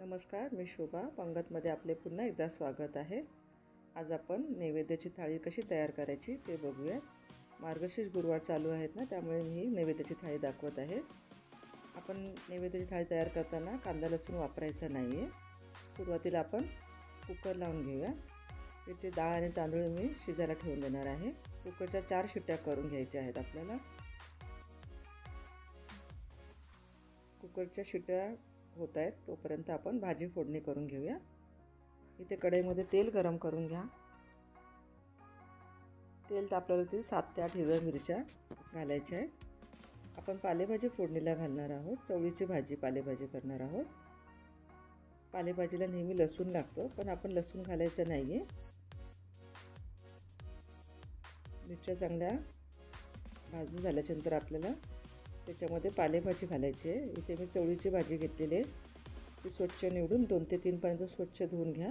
नमस्कार, मी शोभा पंगतमध्ये आपले पुन्हा एकदा स्वागत आहे। आज आपण नैवेद्याची थाळी कशी तयार करायची ते बघूया। मार्गशीर्ष गुरुवार चालू आहेत ना, त्यामुळे मी नैवेद्याची थाळी दाखवत आहे। आपण नैवेद्याची थाळी तयार करताना कांदा लसूण वापरायचा नाही आहे। सुरुवातीला आपण कुकर लावून घेऊया। इथे डाळ आणि तांदूळ मी शिजायला ठेवून देणार आहे। कुकरच्या 4 शिट्ट्या करून घ्यायच्या आहेत आपल्याला। कुकरच्या शिट्ट्या होत आहेत तोपर्यंत आपण भाजी फोडणी करून घेऊया। इथे कढईमध्ये तेल गरम करून घ्या। तेल तापल्यावरती 7 ते 8 हिरव्या मिरच्या घालायच्या आहेत। आपण पालेभाजी फोडणीला घालणार आहोत। चवळीची भाजी पालेभाजी करणार आहोत। पालेभाजीला नेहमी लसूण लागतो, पण आपण लसूण घालायचं नाहीये। मिरच्या चांगल्या भाजून झाल्यानंतर आपल्याला त्याच्यामध्ये पालेभाजी घालायची आहे। इथे मी चवळीची भाजी घेतलेली आहे। ती स्वच्छ निवडून 2 ते 3 पाण्यात स्वच्छ धुवून घ्या।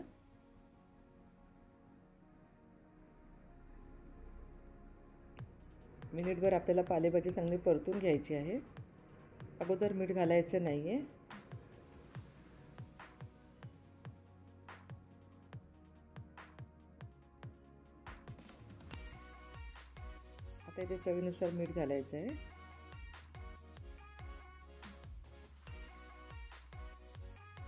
मिनिटभर आपल्याला पालेभाजी चांगली परतून घ्यायची आहे। अगोदर मीठ घालायचं नाहीये। आता इथे चवीनुसार मीठ घालायचं आहे।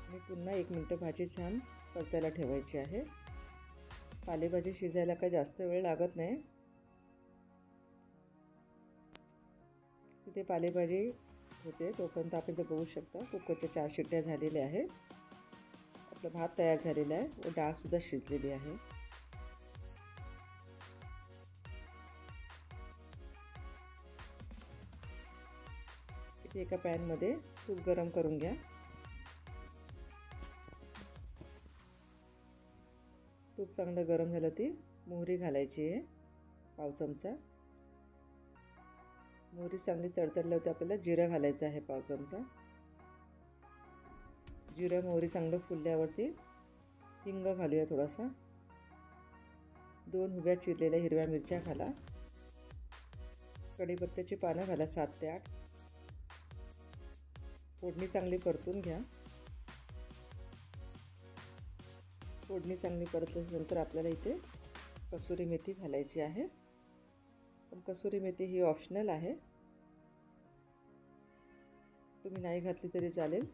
मी पुन्हा 1 मिनिट भाजी छान परतायला ठेवायची आहे। पालेभाजी शिजायला काही जास्त वेळ लागत नाही। इथे पालेभाजी होते तोपर्यंत आपण इथे बघू शकता कुकरच्या 4 शिट्ट्या झालेल्या आहेत। आपला भात तयार झालेला आहे व डाळ सुद्धा शिजलेली आहे। इथे एका पॅन मध्ये तूप गरम करून घ्या। तूप चांगलं गरम झालं ती मोहरी घालायची आहे, पाव चमचा। मोहरी चांगली तडतडल्यावरती आपल्याला जिरं घालायचं आहे, पाव चमचा। जिरं मोहरी चांगलं फुलल्यावरती हिंग घालूया थोडासा। 2 उभ्या चिरलेल्या हिरव्या मिरच्या घाला। कढीपत्त्याची पानं घाला 7 ते 8। फोडणी चांगली परतून घ्या। फोडणी चांगली परतल्यानंतर आपल्याला इथे कसुरी मेथी घालायची आहे। पण कसुरी मेथी ही ऑप्शनल आहे, तुम्ही नाही घातली तरी चालेल।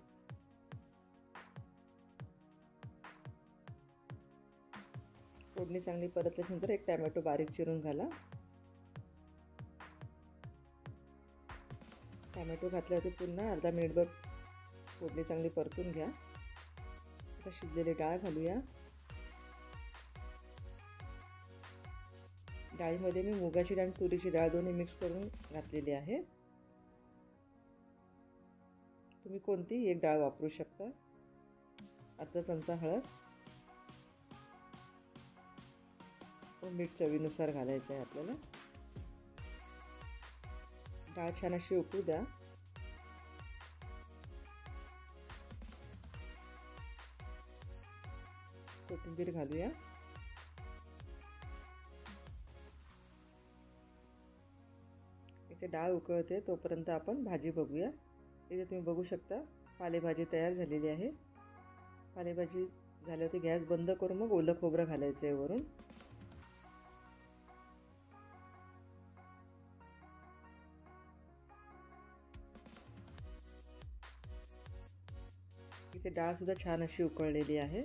फोडणी चांगली परतल्यानंतर एक टोमॅटो बारीक चिरून घाला। टोमॅटो घातल्यावरती पुन्हा अर्धा मिनिटभर फोडणी चांगली परतून घ्या। आता शिजलेली डाळ घालूया। डाळीमध्ये मी मुगाची डाळ आणि तुरीची डाळ दोन्ही मिक्स करून घातलेली आहे। तुम्ही कोणतीही एक डाळ वापरू शकता। अर्धा चमचा हळद व मीठ चवीनुसार घालायचं आहे आपल्याला। डाळ छान अशी उकळू द्या। कोथिंबीर घालूया। इथे डाळ उकळते तोपर्यंत आपण भाजी बघूया। इथे तुम्ही बघू शकता पालेभाजी तयार झालेली आहे। पालेभाजी झाल्यावरती गॅस बंद करून मग ओलं खोबरं घालायचं आहे वरून। इथे डाळ सुद्धा छान अशी उकळलेली आहे।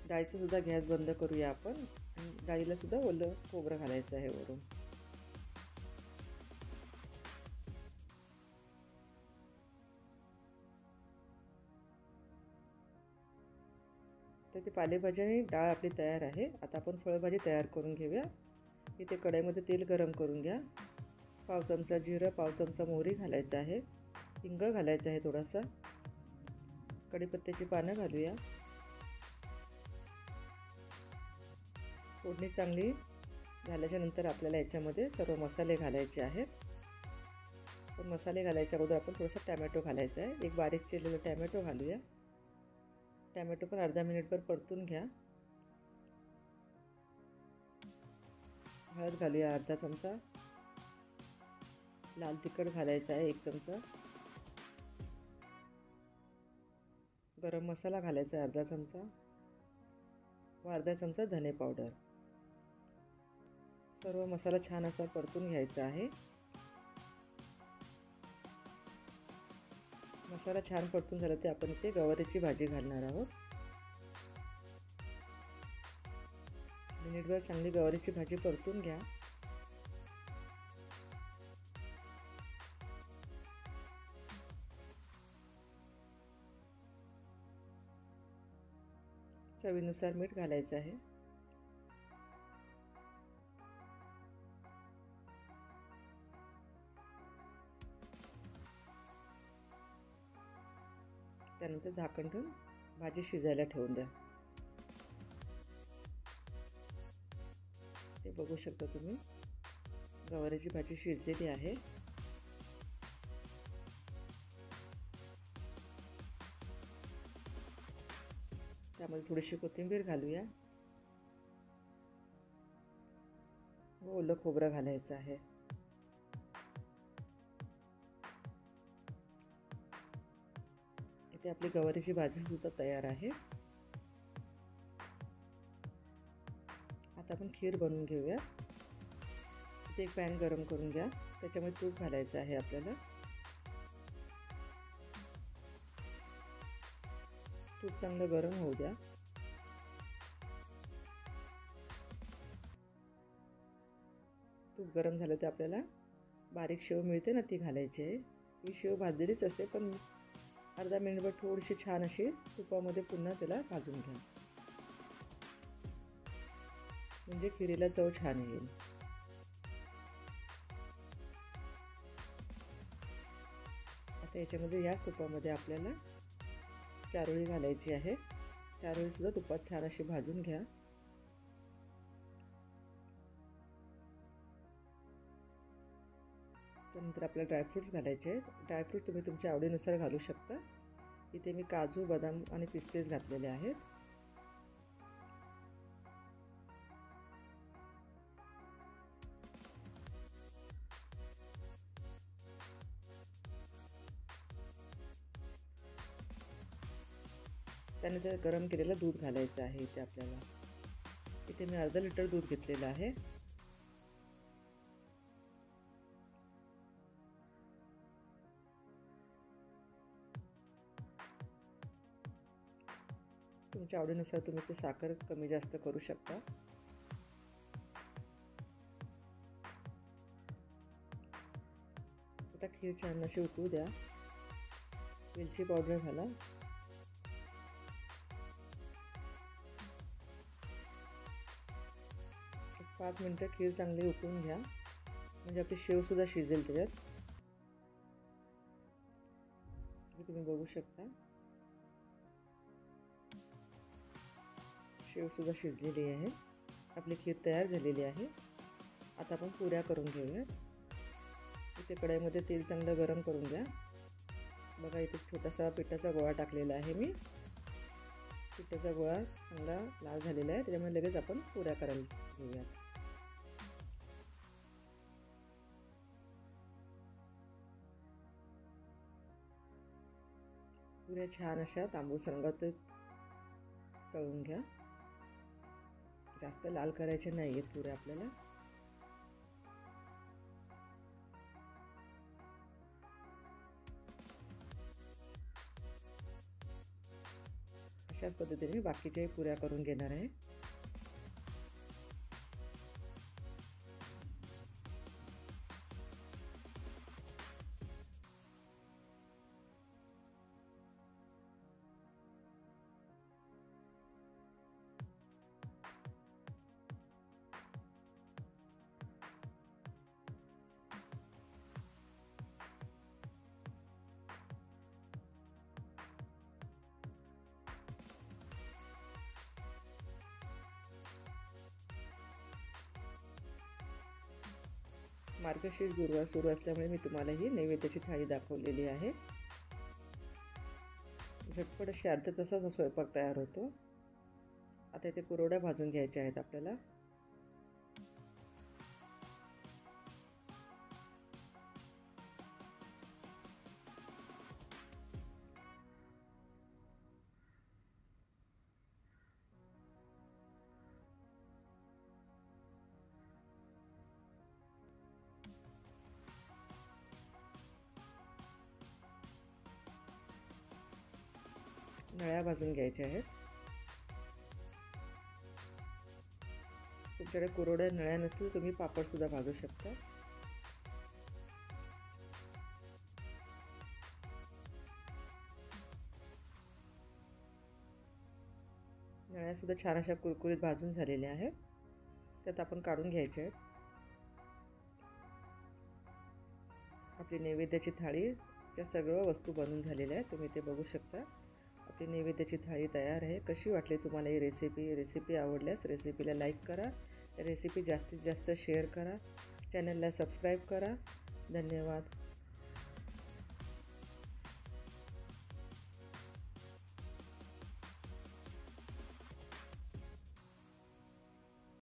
डाळीचा सुद्धा गॅस बंद करूया आपण आणि डाळीला सुद्धा ओलं खोबरं घालायचं आहे वरून। तर ती पालेभाजी आणि डाळ आपली तयार आहे। आता आपण फळभाजी तयार करून घेऊया। इथे कढईमध्ये तेल गरम करून घ्या। पाव चमचा जिरं, पाव चमचा मोहरी घालायचं आहे। हिंग घालायचं आहे थोडासा। कढीपत्त्याची पानं घालूया। फोडणी चांगली झाल्याच्या नंतर आपल्याला याच्यामध्ये सर्व मसाले घालायचे आहेत। पण मसाले घालायच्या अगोदर आपण थोडासा टोमॅटो घालायचा आहे। एक बारीक चिरलेला टोमॅटो घालूया। टोमॅटो पण अर्धा मिनिटभर परतून घ्या। हळद घालूया अर्धा चमचा। लाल तिखट घालायचं आहे 1 चमचा। गरम मसाला घालायचा आहे अर्धा चमचा व अर्धा चमचा धने पावडर. सर्व मसाला छान असा परतून घ्यायचा आहे. मसाला छान परतून झाला ते आपण इथे गवारीची भाजी घालणार आहोत. मिनिटभर चांगली गवारीची भाजी परतून घ्या. चवीनुसार मीठ घालायचं आहे. त्यानंतर झाकण ठेवून भाजी शिजायला ठेवून द्या. ते बघू शकता तुम्ही गवारीची भाजी शिजलेली आहे. त्यामध्ये थोडीशी कोथिंबीर घालूया व ओलं खोबरं घालायचं आहे. इथे आपली गवारीची भाजी सुद्धा तयार आहे. आता आपण खीर बनवून घेऊया. इथे एक पॅन गरम करून घ्या. त्याच्यामध्ये तूप घालायचं आहे आपल्याला. तूप चांगलं गरम होऊ द्या. तूप गरम झालं तर आपल्याला बारीक शेव मिळते ना ती घालायची आहे. ही शेव भाजलेलीच असते पण अर्धा मिनिटभर थोडीशी छान अशी तुपामध्ये पुन्हा त्याला भाजून घ्या म्हणजे खिरीला चव छान येईल. आता याच्यामध्ये याच तुपामध्ये आपल्याला चारोळी घालायची आहे. चारोळी सुद्धा तुपात छान अशी भाजून घ्या. त्यानंतर आपल्याला ड्रायफ्रूट्स घालायचे आहेत. ड्रायफ्रूट तुम्ही तुमच्या आवडीनुसार घालू शकता. इथे मी काजू, बदाम आणि पिस्तेच घातलेले आहेत. त्यानंतर गरम केलेलं दूध घालायचं आहे इथे आपल्याला. इथे मी अर्धा लिटर दूध घेतलेलं आहे. तुमच्या आवडीनुसार तुम्ही ते साखर कमी जास्त करू शकता. आता खीर छान अशी उकळू द्या. वेलची पावडर घाला. एक 5 मिनिटं खीर चांगली उकळून घ्या म्हणजे आपली शेव सुद्धा शिजेल त्याच्यात. तुम्ही बघू शकता शेव सुद्धा शिजलेली आहे. आपली खीर तयार झालेली आहे. आता आपण पुऱ्या करून घेऊया. इथे कढईमध्ये तेल चांगलं गरम करून घ्या. बघा इथे छोटासा पिठाचा गोळा टाकलेला आहे मी. पिठाचा गोळा चांगला लाल झालेला आहे. त्याच्यामुळे लगेच आपण पुऱ्या करायला घेऊया. पुऱ्या छान अशा तांबूस रंगात तळून घ्या. जास्त लाल करायचे नाही आहेत पुऱ्या आपल्याला. अशाच पद्धतीने बाकीच्याही पुऱ्या करून घेणार आहे. मार्गशीर्ष गुरुवार सुरू असल्यामुळे मी तुम्हाला ही नैवेद्याची थाळी दाखवलेली आहे. झटपट अशी अर्ध्या तासात हा स्वयंपाक तयार होतो. आता इथे कुरवड्या भाजून घ्यायच्या आहेत आपल्याला. नळ्या भाजून घ्यायच्या आहेत. तुमच्याकडे कुरवड्या नळ्या नसतील तुम्ही पापडसुद्धा भाजू शकता. नळ्यासुद्धा छान अशा कुरकुरीत भाजून झालेल्या आहेत. त्यात आपण काढून घ्यायचे आहेत. आपली नैवेद्याची थाळीच्या सगळ्या वस्तू बनवून झालेल्या आहेत. तुम्ही ते बघू शकता. आपली नैवेद्याची थाळी तयार आहे. कशी वाटली तुम्हाला ही रेसिपी आवडल्यास रेसिपीला लाईक करा. रेसिपी जास्तीत जास्त शेअर करा. चॅनलला सबस्क्राईब करा. धन्यवाद.